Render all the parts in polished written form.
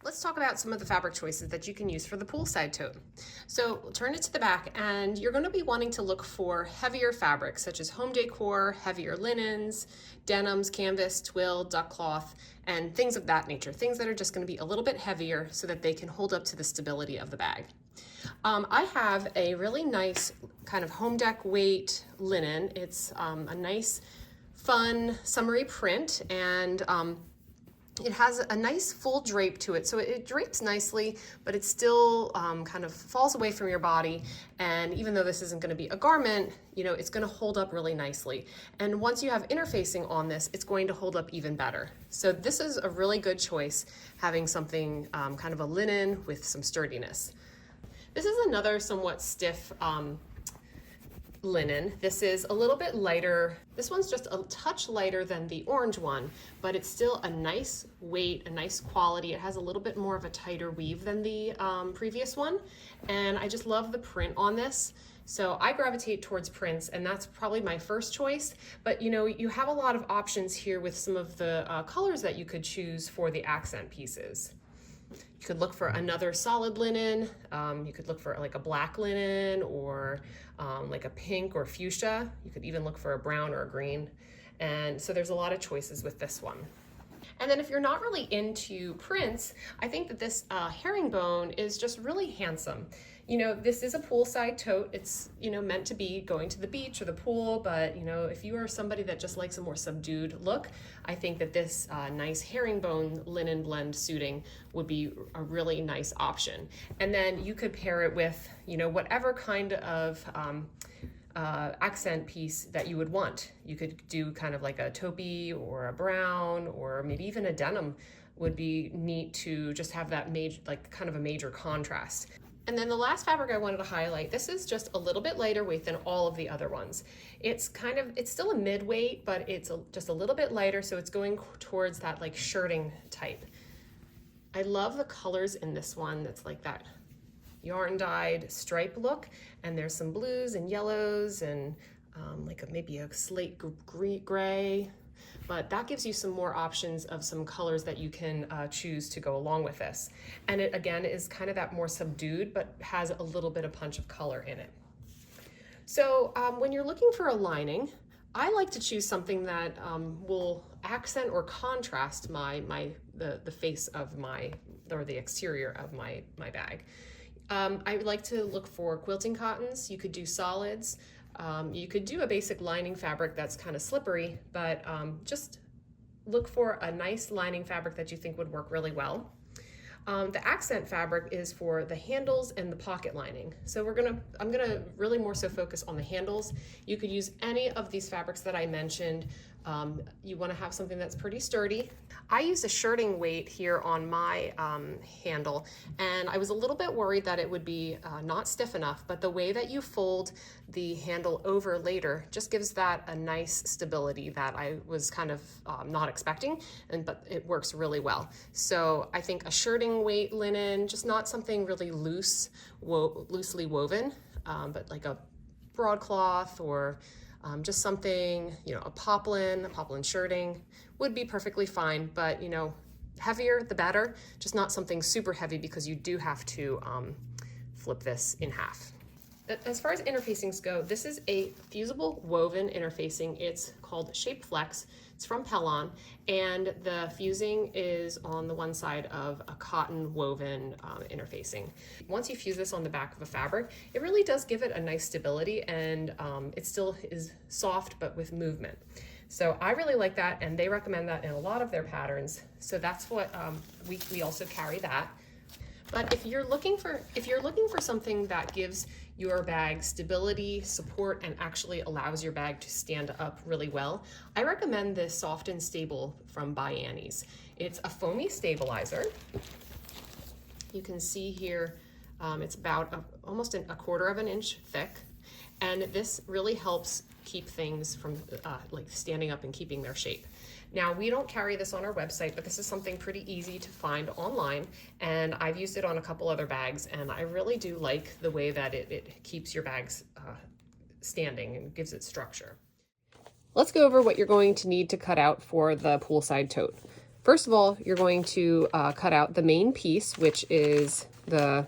let's talk about some of the fabric choices that you can use for the poolside tote. So we'll turn it to the back, and you're going to be wanting to look for heavier fabrics such as home decor, heavier linens, denims, canvas, twill, duck cloth, and things of that nature. Things that are just going to be a little bit heavier so that they can hold up to the stability of the bag. I have a really nice kind of home deck weight linen. It's a nice, fun, summery print, and it has a nice full drape to it. So it drapes nicely, but it still kind of falls away from your body. And even though this isn't going to be a garment, you know, it's going to hold up really nicely. And once you have interfacing on this, it's going to hold up even better. So this is a really good choice, having something kind of a linen with some sturdiness. This is another somewhat stiff linen. This is a little bit lighter. This one's just a touch lighter than the orange one, but it's still a nice weight, a nice quality. It has a little bit more of a tighter weave than the previous one. And I just love the print on this. So I gravitate towards prints, and that's probably my first choice. But you know, you have a lot of options here with some of the colors that you could choose for the accent pieces. You could look for another solid linen. You could look for like a black linen, or like a pink or fuchsia. You could even look for a brown or a green. And so there's a lot of choices with this one. And then if you're not really into prints, I think that this herringbone is just really handsome. You know, this is a poolside tote. It's, you know, meant to be going to the beach or the pool, but you know, if you are somebody that just likes a more subdued look, I think that this nice herringbone linen blend suiting would be a really nice option. And then you could pair it with, you know, whatever kind of accent piece that you would want. You could do kind of like a taupey or a brown, or maybe even a denim would be neat to just have that major, like kind of a major contrast. And then the last fabric I wanted to highlight, this is just a little bit lighter weight than all of the other ones. It's still a mid-weight, but it's just a little bit lighter, so it's going towards that like shirting type. I love the colors in this one. That's like that yarn dyed stripe look, and there's some blues and yellows and maybe a slate gray, but that gives you some more options of some colors that you can choose to go along with this. And it again is kind of that more subdued, but has a little bit of punch of color in it. So when you're looking for a lining, I like to choose something that will accent or contrast the face of the exterior of my bag. I like to look for quilting cottons. You could do solids. You could do a basic lining fabric that's kind of slippery, but just look for a nice lining fabric that you think would work really well. The accent fabric is for the handles and the pocket lining. So I'm gonna really more so focus on the handles. You could use any of these fabrics that I mentioned. You wanna have something that's pretty sturdy. I used a shirting weight here on my handle, and I was a little bit worried that it would be not stiff enough, but the way that you fold the handle over later just gives that a nice stability that I was kind of not expecting, but it works really well. So I think a shirting weight linen, just not something really loosely woven, but like a broadcloth or just something, you know, a poplin shirting would be perfectly fine, but you know, heavier the better, just not something super heavy because you do have to flip this in half. As far as interfacings go, this is a fusible woven interfacing. It's called Shape Flex. It's from Pellon, and the fusing is on the one side of a cotton woven interfacing. Once you fuse this on the back of a fabric, it really does give it a nice stability, and it still is soft but with movement. So I really like that, and they recommend that in a lot of their patterns. So that's what we also carry that. But if you're looking for something that gives your bag stability, support, and actually allows your bag to stand up really well, I recommend this Soft and Stable from By Annie's. It's a foamy stabilizer. You can see here it's about almost a quarter of an inch thick, and this really helps keep things from like standing up and keeping their shape. Now, we don't carry this on our website, but this is something pretty easy to find online, and I've used it on a couple other bags, and I really do like the way that it keeps your bags standing and gives it structure. Let's go over what you're going to need to cut out for the poolside tote. First of all, you're going to cut out the main piece, which is the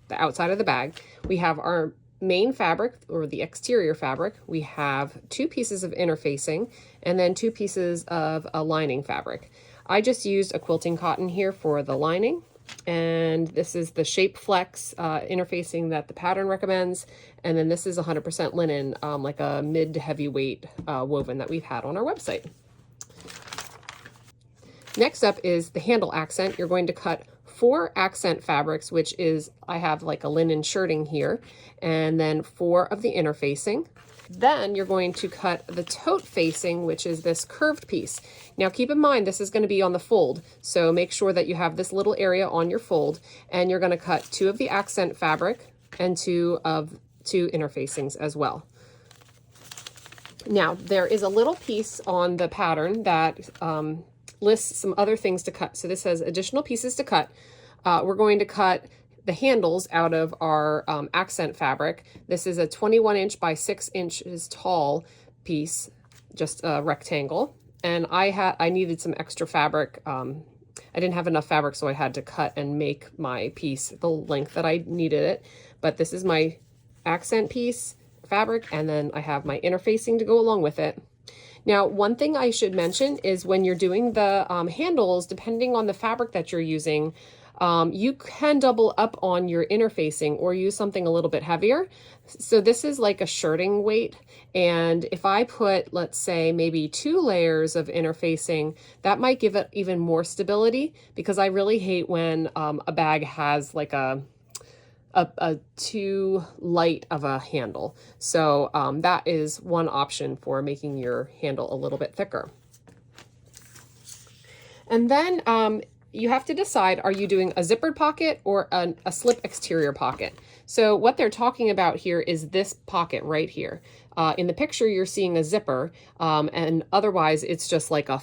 outside of the bag. We have our main fabric, or the exterior fabric. We have 2 pieces of interfacing and then 2 pieces of a lining fabric. I just used a quilting cotton here for the lining, and this is the Shape Flex interfacing that the pattern recommends, and then this is 100% linen, like a mid to heavyweight woven that we've had on our website. Next up is the handle accent. You're going to cut 4 accent fabrics, which is, I have like a linen shirting here, and then 4 of the interfacing. Then you're going to cut the tote facing, which is this curved piece. Now keep in mind, this is going to be on the fold, so make sure that you have this little area on your fold, and you're going to cut 2 of the accent fabric and 2 interfacings as well. Now there is a little piece on the pattern that lists some other things to cut. So this says additional pieces to cut. We're going to cut the handles out of our accent fabric. This is a 21 inch by 6 inches tall piece, just a rectangle. And I needed some extra fabric. I didn't have enough fabric, so I had to cut and make my piece the length that I needed it. But this is my accent piece fabric, and then I have my interfacing to go along with it. Now, one thing I should mention is when you're doing the handles, depending on the fabric that you're using, you can double up on your interfacing or use something a little bit heavier. So this is like a shirting weight. And if I put, let's say, maybe 2 layers of interfacing, that might give it even more stability, because I really hate when a bag has like a too light of a handle. So that is one option for making your handle a little bit thicker. And then you have to decide, are you doing a zippered pocket or a slip exterior pocket? So what they're talking about here is this pocket right here. In the picture, you're seeing a zipper, and otherwise it's just like a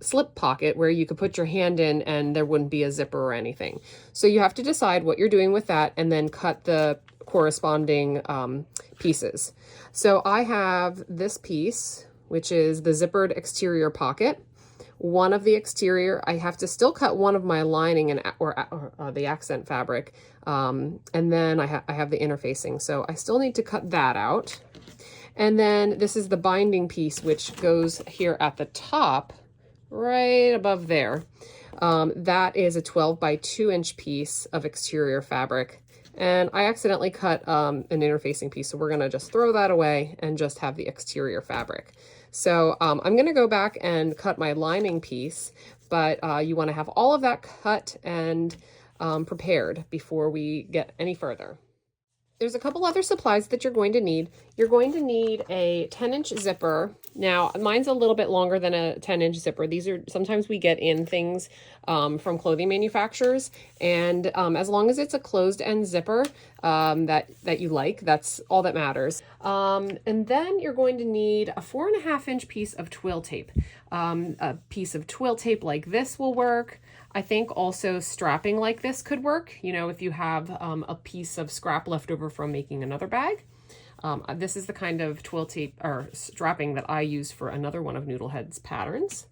slip pocket where you could put your hand in and there wouldn't be a zipper or anything. So you have to decide what you're doing with that and then cut the corresponding pieces. So I have this piece, which is the zippered exterior pocket. One of the exterior, I have to still cut one of my lining and or the accent fabric, and then I have the interfacing. So I still need to cut that out. And then this is the binding piece, which goes here at the top, right above there. That is a 12 by 2 inch piece of exterior fabric. And I accidentally cut an interfacing piece, so we're gonna just throw that away and just have the exterior fabric. So I'm gonna go back and cut my lining piece, but you wanna have all of that cut and prepared before we get any further. There's a couple other supplies that you're going to need. You're going to need a 10-inch zipper. Now, mine's a little bit longer than a 10-inch zipper. These are, sometimes we get in things from clothing manufacturers, and as long as it's a closed-end zipper that you like, that's all that matters. And then you're going to need a 4.5-inch piece of twill tape. A piece of twill tape like this will work. I think also strapping like this could work, you know, if you have a piece of scrap left over from making another bag. This is the kind of twill tape or strapping that I use for another one of Noodlehead's patterns.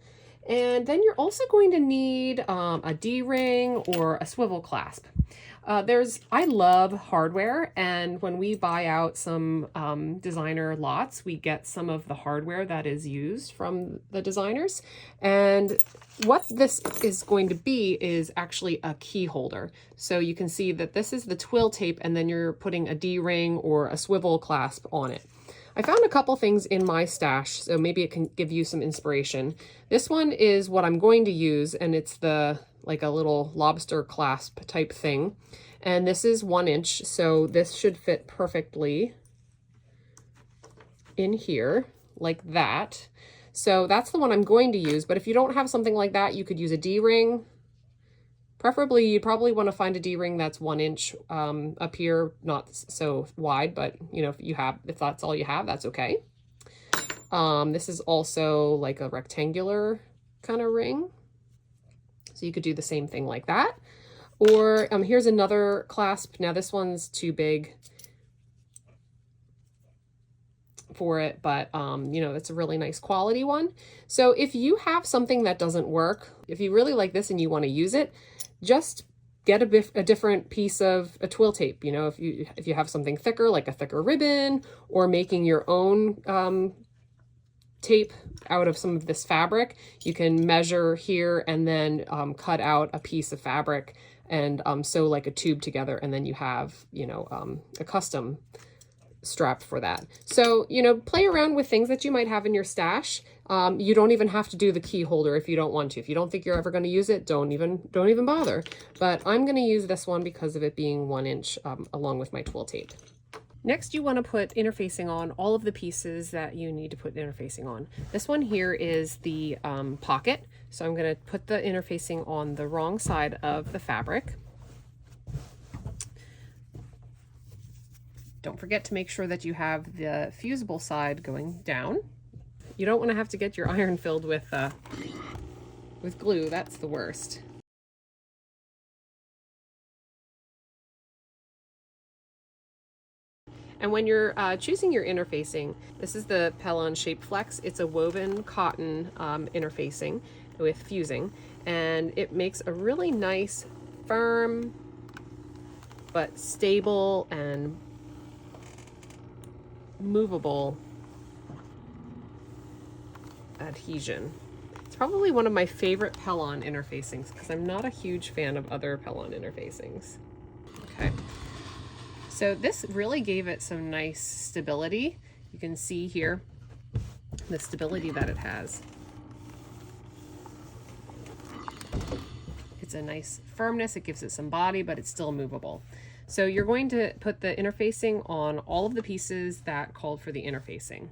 And then you're also going to need a D-ring or a swivel clasp. I love hardware, and when we buy out some designer lots, we get some of the hardware that is used from the designers. And what this is going to be is actually a key holder. So you can see that this is the twill tape, and then you're putting a D-ring or a swivel clasp on it. I found a couple things in my stash, so maybe it can give you some inspiration. This one is what I'm going to use, and it's like a little lobster clasp type thing. And this is 1 inch, so this should fit perfectly in here, like that. So that's the one I'm going to use, but if you don't have something like that, you could use a D-ring. Preferably, you'd probably want to find a D-ring that's 1 inch up here, not so wide, but you know, if that's all you have, that's okay. This is also like a rectangular kind of ring. So you could do the same thing like that. Or here's another clasp. Now this one's too big for it, but you know, it's a really nice quality one. So if you have something that doesn't work, if you really like this and you want to use it, just get a different piece of a twill tape. You know, if you have something thicker, like a thicker ribbon, or making your own tape out of some of this fabric, you can measure here and then cut out a piece of fabric and sew like a tube together, and then you have, you know, a custom strap for that. So, you know, play around with things that you might have in your stash. You don't even have to do the key holder if you don't want to. If you don't think you're ever going to use it, don't even bother. But I'm going to use this one because of it being 1 inch along with my twill tape. Next, you want to put interfacing on all of the pieces that you need to put interfacing on. This one here is the pocket. So I'm going to put the interfacing on the wrong side of the fabric. Don't forget to make sure that you have the fusible side going down. You don't want to have to get your iron filled with glue. That's the worst. And when you're choosing your interfacing, this is the Pellon Shape Flex. It's a woven cotton interfacing with fusing, and it makes a really nice, firm, but stable and movable adhesion. It's probably one of my favorite Pellon interfacings because I'm not a huge fan of other Pellon interfacings. Okay. So this really gave it some nice stability. You can see here the stability that it has. It's a nice firmness. It gives it some body, but it's still movable. So you're going to put the interfacing on all of the pieces that called for the interfacing.